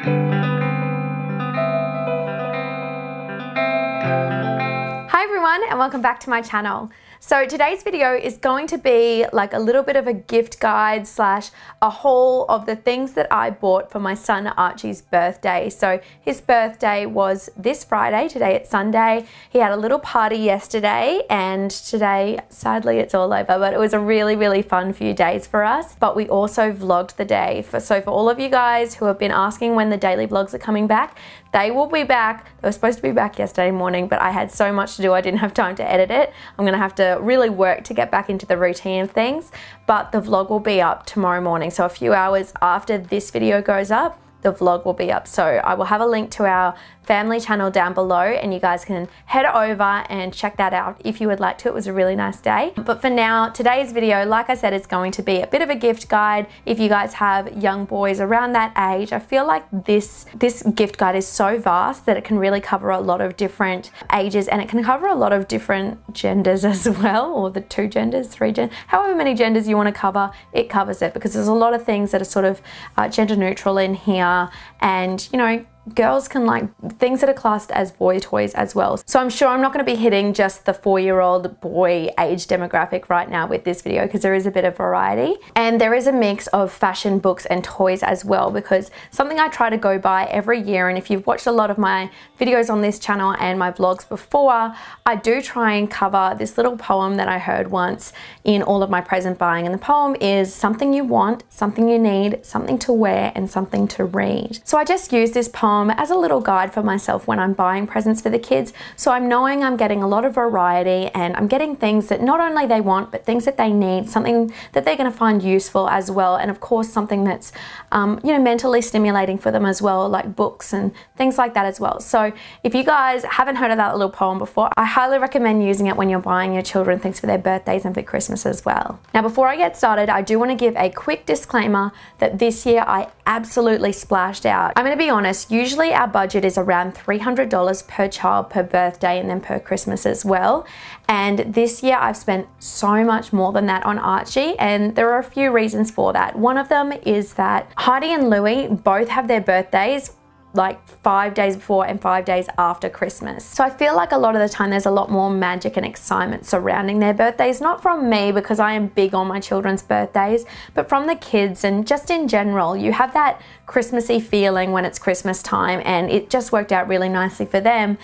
Hi everyone and welcome back to my channel. So today's video is going to be like a little bit of a gift guide slash a haul of the things that I bought for my son Archie's birthday. So his birthday was this Friday, today it's Sunday. He had a little party yesterday and today, sadly it's all over, but it was a really fun few days for us. But we also vlogged the day. So for all of you guys who have been asking when the daily vlogs are coming back, they will be back. They were supposed to be back yesterday morning, but I had so much to do I didn't have time to edit it. I'm gonna have to really work to get back into the routine of things, but the vlog will be up tomorrow morning. So a few hours after this video goes up, the vlog will be up. So I will have a link to our family channel down below and you guys can head over and check that out if you would like to. It was a really nice day. But for now, today's video, like I said, is going to be a bit of a gift guide. If you guys have young boys around that age, I feel like this gift guide is so vast that it can really cover a lot of different ages and it can cover a lot of different genders as well, or the 2 genders, 3 genders, however many genders you want to cover, it covers it, because there's a lot of things that are sort of gender neutral in here, and you know, girls can like things that are classed as boy toys as well. So I'm sure I'm not going to be hitting just the 4-year-old boy age demographic right now with this video, because there is a bit of variety and there is a mix of fashion, books and toys as well, because something I try to go by every year, and if you've watched a lot of my videos on this channel and my vlogs before, I do try and cover this little poem that I heard once in all of my present buying, and the poem is something you want, something you need, something to wear and something to read. So I just use this poem as a little guide for myself when I'm buying presents for the kids, so I'm knowing I'm getting a lot of variety and I'm getting things that not only they want but things that they need, something that they're going to find useful as well, and of course something that's you know, mentally stimulating for them as well, like books and things like that as well. So if you guys haven't heard of that little poem before, I highly recommend using it when you're buying your children things for their birthdays and for Christmas as well. Now before I get started, I do want to give a quick disclaimer that this year I absolutely splashed out. I'm going to be honest, usually our budget is around $300 per child per birthday and then per Christmas as well. And this year I've spent so much more than that on Archie, and there are a few reasons for that. One of them is that Heidi and Louie both have their birthdays like 5 days before and 5 days after Christmas. So I feel like a lot of the time there's a lot more magic and excitement surrounding their birthdays, not from me because I am big on my children's birthdays, but from the kids and just in general. You have that Christmassy feeling when it's Christmas time, and it just worked out really nicely for them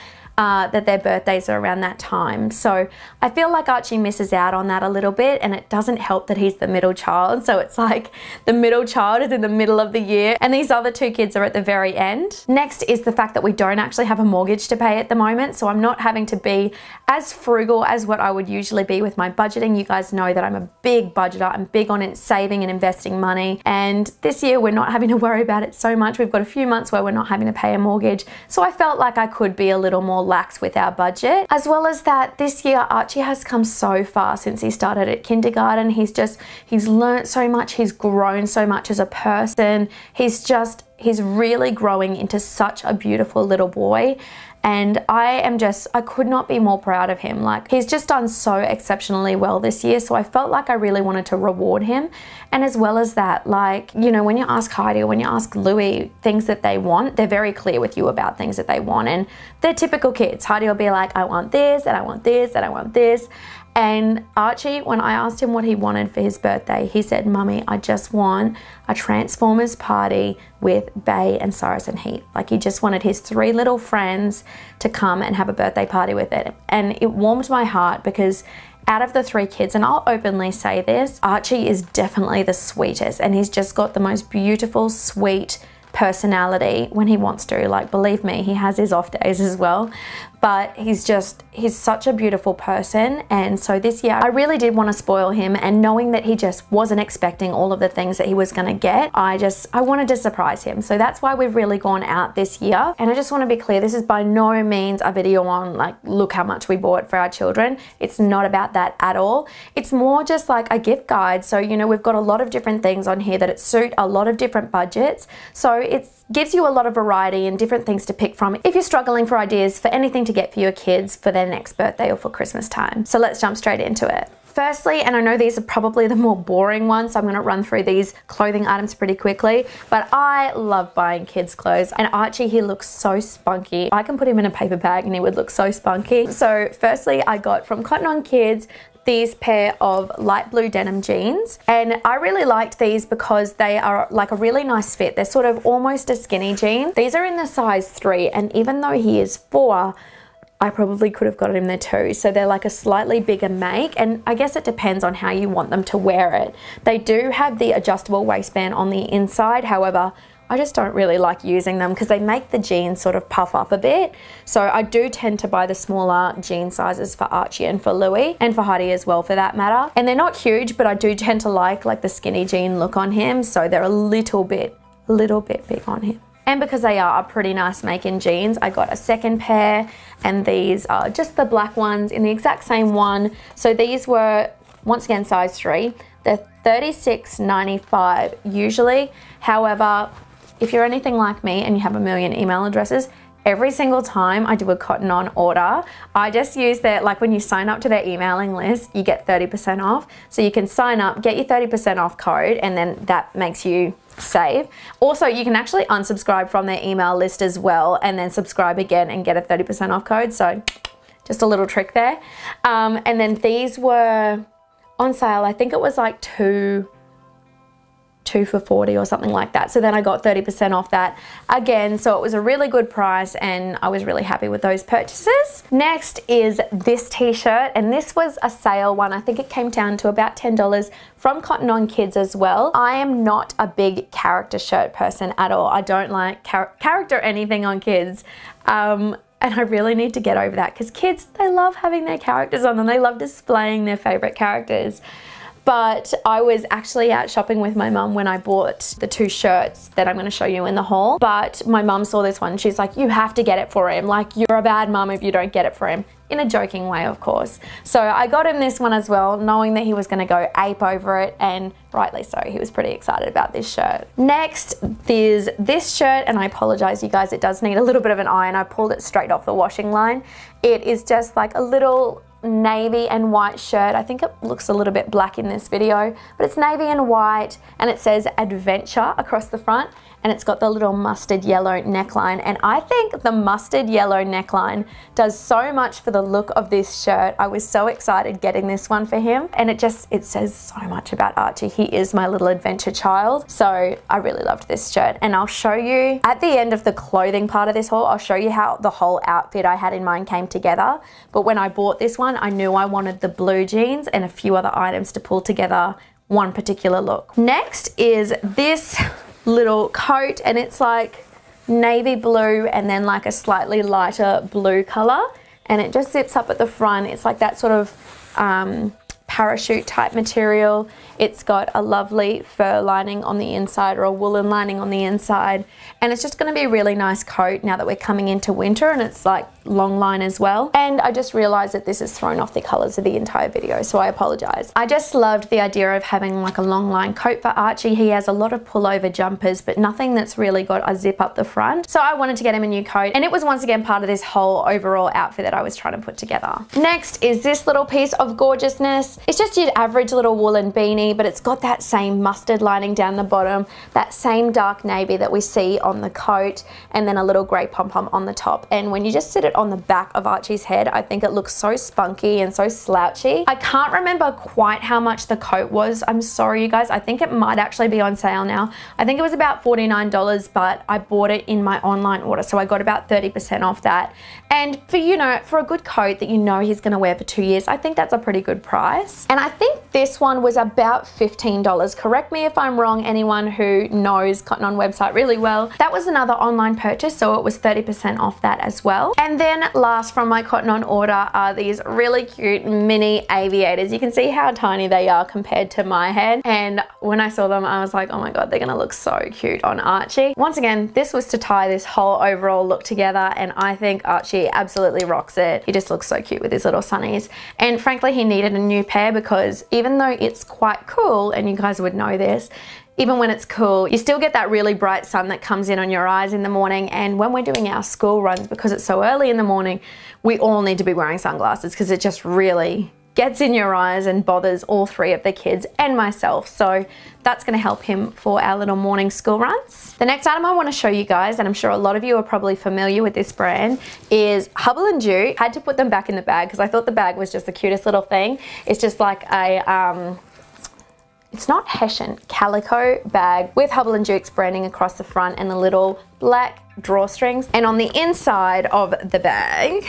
that their birthdays are around that time. So I feel like Archie misses out on that a little bit, and it doesn't help that he's the middle child. So it's like the middle child is in the middle of the year and these other 2 kids are at the very end. Next is the fact that we don't actually have a mortgage to pay at the moment, so I'm not having to be as frugal as what I would usually be with my budgeting. You guys know that I'm a big budgeter. I'm big on it, saving and investing money, and this year we're not having to worry about it so much. We've got a few months where we're not having to pay a mortgage, so I felt like I could be a little more lax with our budget. As well as that, this year Archie has come so far since he started at kindergarten. He's learnt so much, he's grown so much as a person. He's really growing into such a beautiful little boy, and I could not be more proud of him. Like, he's just done so exceptionally well this year, so I felt like I really wanted to reward him. And as well as that, like, you know, when you ask Heidi or when you ask Louie things that they want, they're very clear with you about things that they want, and they're typical kids. Heidi will be like, I want this and I want this and I want this. And Archie, when I asked him what he wanted for his birthday, he said, Mummy, I just want a Transformers party with Bay and Cyrus and Heat. Like, he just wanted his 3 little friends to come and have a birthday party with it. And it warmed my heart because out of the 3 kids, and I'll openly say this, Archie is definitely the sweetest, and he's just got the most beautiful, sweet personality when he wants to. Like, believe me, he has his off days as well, but he's such a beautiful person. And so this year I really did want to spoil him, and knowing that he just wasn't expecting all of the things that he was going to get, I wanted to surprise him. So that's why we've really gone out this year. And I just want to be clear, this is by no means a video on like, look how much we bought for our children. It's not about that at all. It's more just like a gift guide. So, you know, we've got a lot of different things on here that suit a lot of different budgets. So it gives you a lot of variety and different things to pick from if you're struggling for ideas for anything to get for your kids for their next birthday or for Christmas time. So let's jump straight into it. Firstly, and I know these are probably the more boring ones, so I'm gonna run through these clothing items pretty quickly, but I love buying kids clothes, and Archie, he looks so spunky. I can put him in a paper bag and he would look so spunky. So firstly, I got from Cotton On Kids these pair of light blue denim jeans, and I really liked these because they are like a really nice fit. They're sort of almost a skinny jean. These are in the size 3, and even though he is 4, I probably could have got him there too. So they're like a slightly bigger make, and I guess it depends on how you want them to wear it. They do have the adjustable waistband on the inside, however, I just don't really like using them because they make the jeans sort of puff up a bit. So I do tend to buy the smaller jean sizes for Archie and for Louis, and for Heidi as well for that matter. And they're not huge, but I do tend to like the skinny jean look on him, so they're a little bit big on him. And because they are a pretty nice make in jeans, I got a second pair, and these are just the black ones in the exact same one. So these were, once again, size 3. They're $36.95 usually. However, if you're anything like me and you have a million email addresses, every single time I do a Cotton On order, I just use their, like when you sign up to their emailing list, you get 30% off. So you can sign up, get your 30% off code, and then that makes you save. Also, you can actually unsubscribe from their email list as well, and then subscribe again and get a 30% off code. So just a little trick there. And then these were on sale. I think it was like two for $40 or something like that. So then I got 30% off that again. So it was a really good price, and I was really happy with those purchases. Next is this t-shirt, and this was a sale one. I think it came down to about $10 from Cotton On Kids as well. I am not a big character shirt person at all. I don't like character anything on kids. And I really need to get over that because kids, they love having their characters on them. They love displaying their favorite characters. But I was actually out shopping with my mum when I bought the 2 shirts that I'm going to show you in the haul. But my mum saw this one. She's like, you have to get it for him. Like, you're a bad mum if you don't get it for him. In a joking way, of course. So I got him this one as well, knowing that he was going to go ape over it, and rightly so. He was pretty excited about this shirt. Next is this shirt, and I apologize, you guys, it does need a little bit of an iron. I pulled it straight off the washing line. It is just like a little navy and white shirt. I think it looks a little bit black in this video, but it's navy and white, and it says adventure across the front, and it's got the little mustard yellow neckline. And I think the mustard yellow neckline does so much for the look of this shirt. I was so excited getting this one for him, and it says so much about Archie. He is my little adventure child, so I really loved this shirt. And I'll show you at the end of the clothing part of this haul, I'll show you how the whole outfit I had in mind came together. But when I bought this one, I knew I wanted the blue jeans and a few other items to pull together one particular look. Next is this little coat, and it's like navy blue and then like a slightly lighter blue color, and it just zips up at the front. It's like that sort of parachute type material. It's got a lovely fur lining on the inside, or a woolen lining on the inside, and it's just going to be a really nice coat now that we're coming into winter, and it's like long line as well. And I just realized that this has thrown off the colors of the entire video, so I apologize. I just loved the idea of having like a long line coat for Archie. He has a lot of pullover jumpers, but nothing that's really got a zip up the front. So I wanted to get him a new coat, and it was once again part of this whole overall outfit that I was trying to put together. Next is this little piece of gorgeousness. It's just your average little woolen beanie, but it's got that same mustard lining down the bottom, that same dark navy that we see on the coat, and then a little grey pom-pom on the top. And when you just sit it on the back of Archie's head, I think it looks so spunky and so slouchy. I can't remember quite how much the coat was. I'm sorry, you guys. I think it might actually be on sale now. I think it was about $49, but I bought it in my online order, so I got about 30% off that. And for, you know, for a good coat that you know he's going to wear for 2 years, I think that's a pretty good price. And I think this one was about $15. Correct me if I'm wrong, anyone who knows Cotton On website really well. That was another online purchase, so it was 30% off that as well. And then last from my Cotton On order are these really cute mini aviators. You can see how tiny they are compared to my head. And when I saw them, I was like, oh my God, they're gonna look so cute on Archie. Once again, this was to tie this whole overall look together, and I think Archie absolutely rocks it. He just looks so cute with his little sunnies. And frankly, he needed a new pair because even though it's quite cool, and you guys would know this, even when it's cool, you still get that really bright sun that comes in on your eyes in the morning. And when we're doing our school runs, because it's so early in the morning, we all need to be wearing sunglasses because it just really gets in your eyes and bothers all three of the kids and myself. So that's going to help him for our little morning school runs. The next item I want to show you guys, and I'm sure a lot of you are probably familiar with this brand, is Hubble and Duke. Had to put them back in the bag because I thought the bag was just the cutest little thing. It's just like a it's not Hessian, calico bag with Hubble and Duke's branding across the front and the little black drawstrings. And on the inside of the bag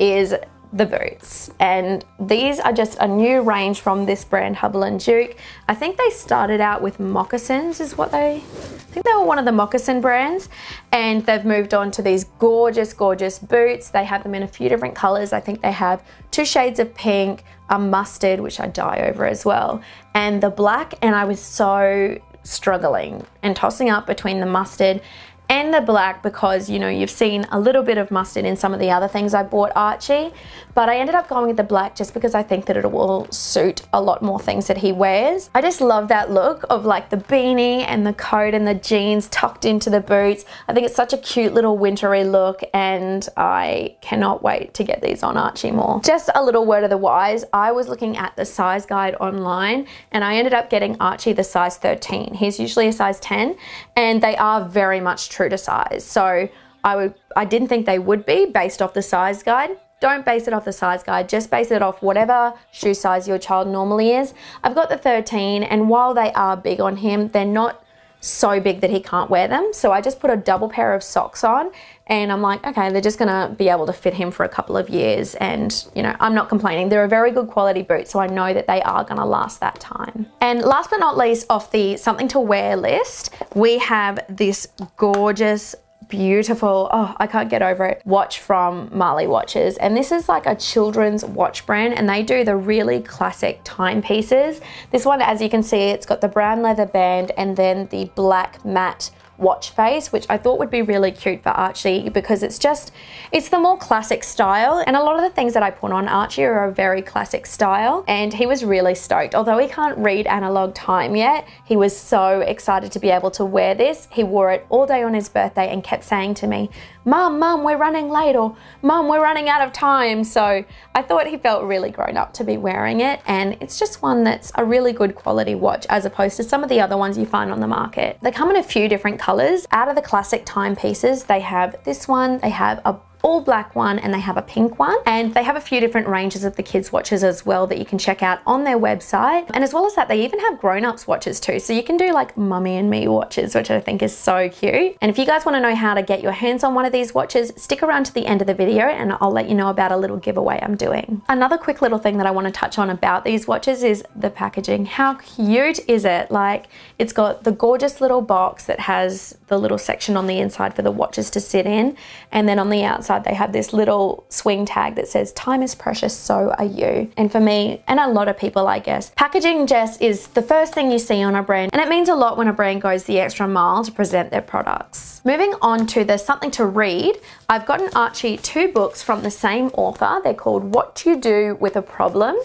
is the boots, and these are just a new range from this brand, Hubble and Duke. I think they started out with moccasins is what I think they were one of the moccasin brands, and they've moved on to these gorgeous boots. They have them in a few different colors. I think they have 2 shades of pink, a mustard, which I dye over as well, and the black. And I was so struggling and tossing up between the mustard and the black because, you know, you've seen a little bit of mustard in some of the other things I bought Archie, but I ended up going with the black just because I think that it will suit a lot more things that he wears. I just love that look of like the beanie and the coat and the jeans tucked into the boots. I think it's such a cute little wintry look, and I cannot wait to get these on Archie more. Just a little word of the wise, I was looking at the size guide online and I ended up getting Archie the size 13. He's usually a size 10, and they are very much true to size. So I didn't think they would be based off the size guide. Don't base it off the size guide, just base it off whatever shoe size your child normally is. I've got the 13, and while they are big on him, they're not so big that he can't wear them. So I just put a double pair of socks on, and I'm like, okay, they're just gonna be able to fit him for a couple of years, and you know, I'm not complaining. They're a very good quality boot, so I know that they are gonna last that time. And last but not least, off the something to wear list, we have this gorgeous, beautiful, oh, I can't get over it, watch from Marley Watches. And this is like a children's watch brand, and they do the really classic timepieces. This one, as you can see, it's got the brown leather band and then the black matte watch face, which I thought would be really cute for Archie because it's the more classic style, and a lot of the things that I put on Archie are a very classic style, and he was really stoked. Although he can't read analog time yet, he was so excited to be able to wear this. He wore it all day on his birthday and kept saying to me, Mum, we're running late, or Mum, we're running out of time. So I thought he felt really grown up to be wearing it, and it's just one that's a really good quality watch as opposed to some of the other ones you find on the market. They come in a few different colors. Out of the classic timepieces, they have this one, they have a all black one, and they have a pink one, and they have a few different ranges of the kids watches as well that you can check out on their website. And as well as that, they even have grown-ups watches too, so you can do like mummy and me watches, which I think is so cute. And if you guys want to know how to get your hands on one of these watches, stick around to the end of the video and I'll let you know about a little giveaway I'm doing. Another quick little thing that I want to touch on about these watches is the packaging. How cute is it? Like, it's got the gorgeous little box that has the little section on the inside for the watches to sit in, and then on the outside they have this little swing tag that says time is precious, so are you. And for me and a lot of people, I guess, packaging just is the first thing you see on a brand, and it means a lot when a brand goes the extra mile to present their products. Moving on to the something to read, I've gotten Archie 2 books from the same author. They're called What Do You Do With a Problem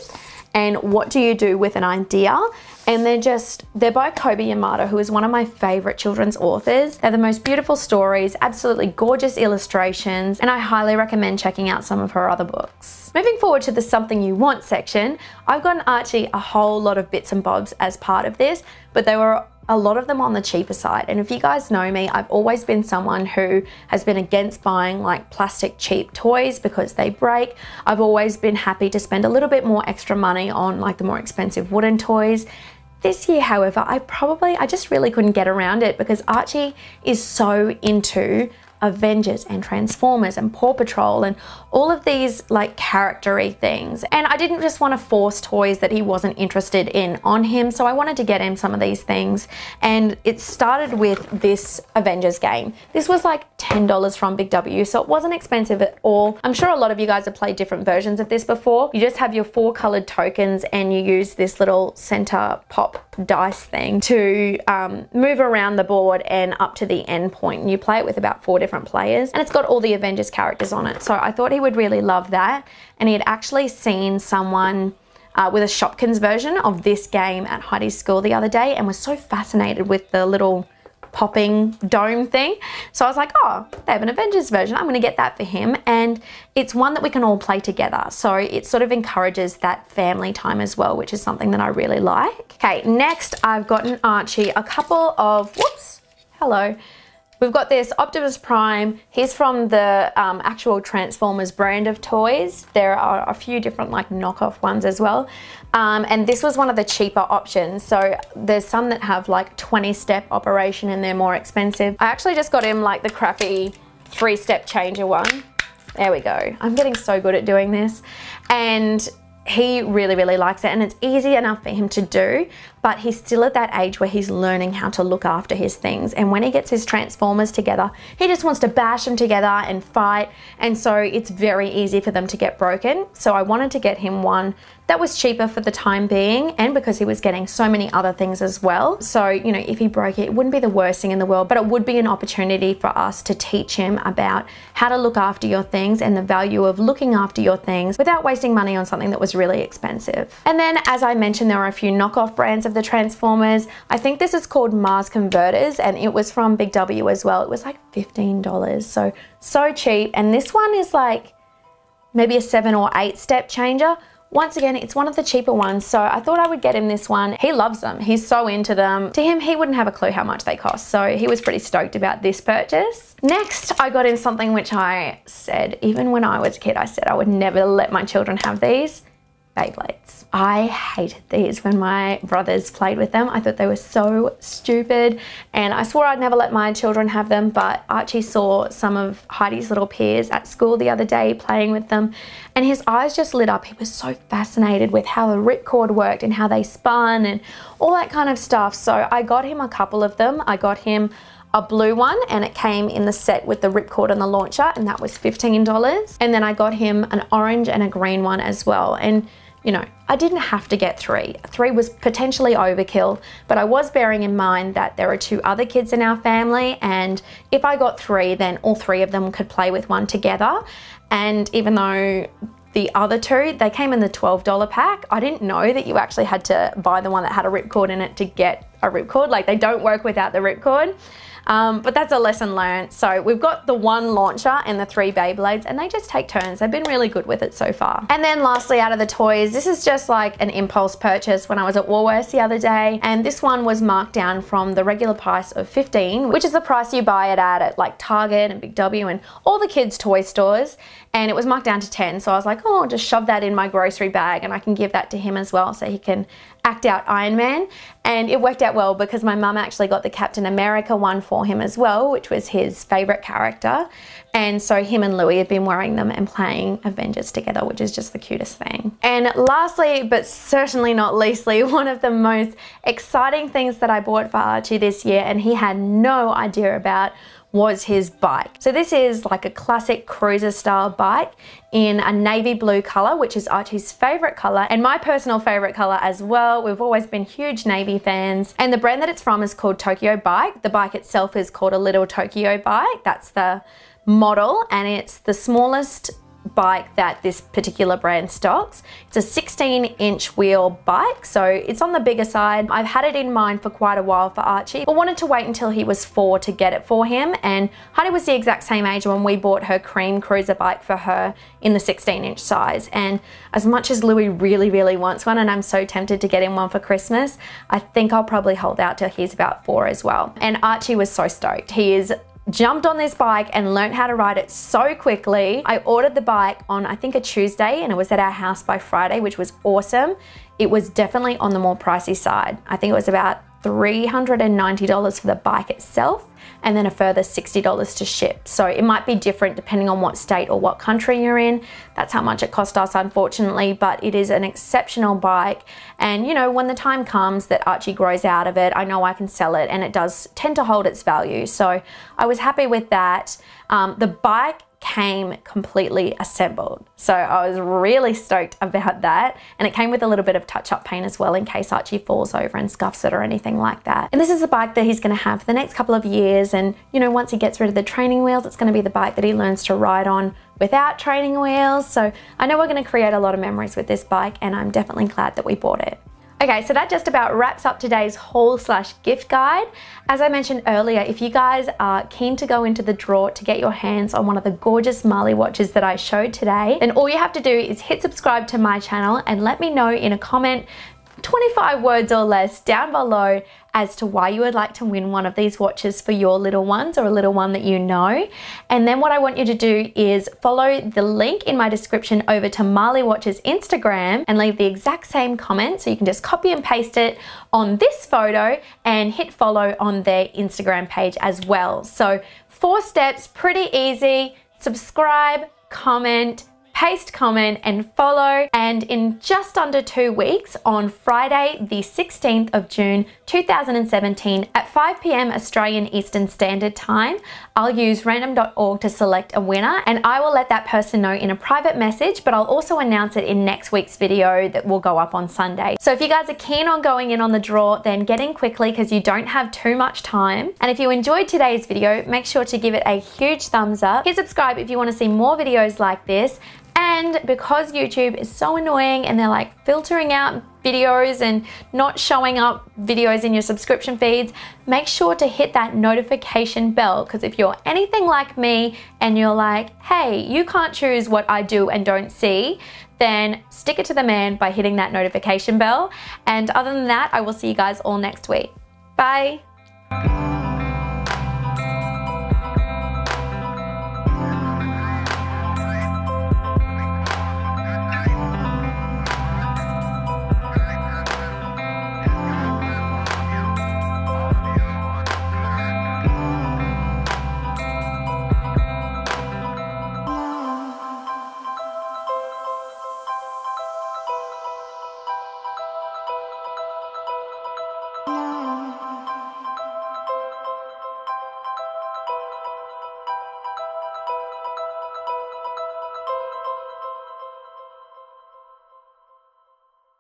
and What Do You Do With an Idea? And they're by Kobe Yamada, who is one of my favorite children's authors. They're the most beautiful stories, absolutely gorgeous illustrations, and I highly recommend checking out some of her other books. Moving forward to the something you want section, I've gotten Archie a whole lot of bits and bobs as part of this, but they were a lot of them on the cheaper side. And if you guys know me, I've always been someone who has been against buying like plastic cheap toys because they break. I've always been happy to spend a little bit more extra money on like the more expensive wooden toys. This year, however, I just really couldn't get around it because Archie is so into Avengers and Transformers and Paw Patrol and all of these like character-y things. And I didn't just want to force toys that he wasn't interested in on him, so I wanted to get him some of these things. And it started with this Avengers game. This was like $10 from Big W, so it wasn't expensive at all. I'm sure a lot of you guys have played different versions of this before. You just have your 4 colored tokens and you use this little center pop dice thing to move around the board and up to the end point. And you play it with about 4 different players, and it's got all the Avengers characters on it. So I thought he would really love that. And he had actually seen someone with a Shopkins version of this game at Heidi's school the other day and was so fascinated with the little like popping dome thing. So I was like, oh, they have an Avengers version. I'm going to get that for him. And it's one that we can all play together. So it sort of encourages that family time as well, which is something that I really like. Okay, next I've gotten Archie a couple of, whoops, hello. We've got this Optimus Prime. He's from the actual Transformers brand of toys. There are a few different like knockoff ones as well. And this was one of the cheaper options. So there's some that have like 20-step operation and they're more expensive. I actually just got him like the crappy 3-step changer one. There we go. I'm getting so good at doing this. And he really, really likes it, and it's easy enough for him to do, but he's still at that age where he's learning how to look after his things. And when he gets his Transformers together, he just wants to bash them together and fight. And so it's very easy for them to get broken. So I wanted to get him one that was cheaper for the time being, and because he was getting so many other things as well. So, you know, if he broke it, it wouldn't be the worst thing in the world, but it would be an opportunity for us to teach him about how to look after your things and the value of looking after your things without wasting money on something that was really expensive. And then, as I mentioned, there are a few knockoff brands of the Transformers. I think this is called Mars Converters, and it was from Big W as well. It was like $15, so cheap. And this one is like maybe a 7 or 8 step changer. Once again, it's one of the cheaper ones, so I thought I would get him this one. He loves them. He's so into them. To him, he wouldn't have a clue how much they cost, so he was pretty stoked about this purchase. Next, I got him something which I said, even when I was a kid, I said I would never let my children have these. Beyblades. I hated these when my brothers played with them. I thought they were so stupid, and I swore I'd never let my children have them, but Archie saw some of Heidi's little peers at school the other day playing with them, and his eyes just lit up. He was so fascinated with how the ripcord worked and how they spun and all that kind of stuff. So I got him a couple of them. I got him a blue one, and it came in the set with the ripcord and the launcher, and that was $15. And then I got him an orange and a green one as well. And you know, I didn't have to get 3. 3 was potentially overkill, but I was bearing in mind that there are 2 other kids in our family, and if I got 3, then all 3 of them could play with one together. And even though the other 2, they came in the $12 pack, I didn't know that you actually had to buy the one that had a ripcord in it to get a ripcord. Like, they don't work without the ripcord. But that's a lesson learned. So we've got the 1 launcher and the 3 Beyblades, and they just take turns. They've been really good with it so far. And then lastly, out of the toys, this is just like an impulse purchase when I was at Woolworths the other day, and this one was marked down from the regular price of $15, which is the price you buy it at like Target and Big W and all the kids' toy stores, and it was marked down to $10. So I was like, oh, I'll just shove that in my grocery bag and I can give that to him as well so he can act out Iron Man. And it worked out well because my mum actually got the Captain America one for him as well, which was his favorite character. And so him and Louis have been wearing them and playing Avengers together, which is just the cutest thing. And lastly, but certainly not leastly, one of the most exciting things that I bought for Archie this year, and he had no idea about, was his bike. So this is like a classic cruiser style bike in a navy blue color, which is Archie's favorite color and my personal favorite color as well. We've always been huge navy fans, and the brand that it's from is called Tokyo Bike. The bike itself is called a Little Tokyo Bike. That's the model, and it's the smallest bike that this particular brand stocks. It's a 16-inch wheel bike, so it's on the bigger side. I've had it in mind for quite a while for Archie, but wanted to wait until he was 4 to get it for him. And Heidi was the exact same age when we bought her cream cruiser bike for her in the 16-inch size. And as much as Louis really, really wants one, and I'm so tempted to get him one for Christmas, I think I'll probably hold out till he's about 4 as well. And Archie was so stoked. He is jumped on this bike and learned how to ride it so quickly. I ordered the bike on, I think, a Tuesday, and it was at our house by Friday, which was awesome. It was definitely on the more pricey side. I think it was about $390 for the bike itself, and then a further $60 to ship. So it might be different depending on what state or what country you're in. That's how much it cost us, unfortunately, but it is an exceptional bike. And you know, when the time comes that Archie grows out of it, I know I can sell it, and it does tend to hold its value. So I was happy with that. The bike came completely assembled, so I was really stoked about that, and it came with a little bit of touch-up paint as well in case Archie falls over and scuffs it or anything like that. And this is a bike that he's going to have for the next couple of years, and you know, once he gets rid of the training wheels, it's going to be the bike that he learns to ride on without training wheels. So I know we're going to create a lot of memories with this bike, and I'm definitely glad that we bought it. Okay, so that just about wraps up today's haul/gift guide. As I mentioned earlier, if you guys are keen to go into the draw to get your hands on one of the gorgeous Marley watches that I showed today, then all you have to do is hit subscribe to my channel and let me know in a comment, 25 words or less down below, as to why you would like to win one of these watches for your little ones or a little one that you know. And then what I want you to do is follow the link in my description over to Marley Watches Instagram and leave the exact same comment. So you can just copy and paste it on this photo and hit follow on their Instagram page as well. So 4 steps, pretty easy. Subscribe, comment, paste, comment, and follow. And in just under 2 weeks, on Friday the 16th of June 2017 at 5 p.m. Australian Eastern Standard Time, I'll use random.org to select a winner, and I will let that person know in a private message, but I'll also announce it in next week's video that will go up on Sunday. So if you guys are keen on going in on the draw, then get in quickly because you don't have too much time. And if you enjoyed today's video, make sure to give it a huge thumbs up. Hit subscribe if you want to see more videos like this. And because YouTube is so annoying and they're like filtering out videos and not showing up videos in your subscription feeds, make sure to hit that notification bell, because if you're anything like me and you're like, hey, you can't choose what I do and don't see, then stick it to the man by hitting that notification bell. And other than that, I will see you guys all next week. Bye.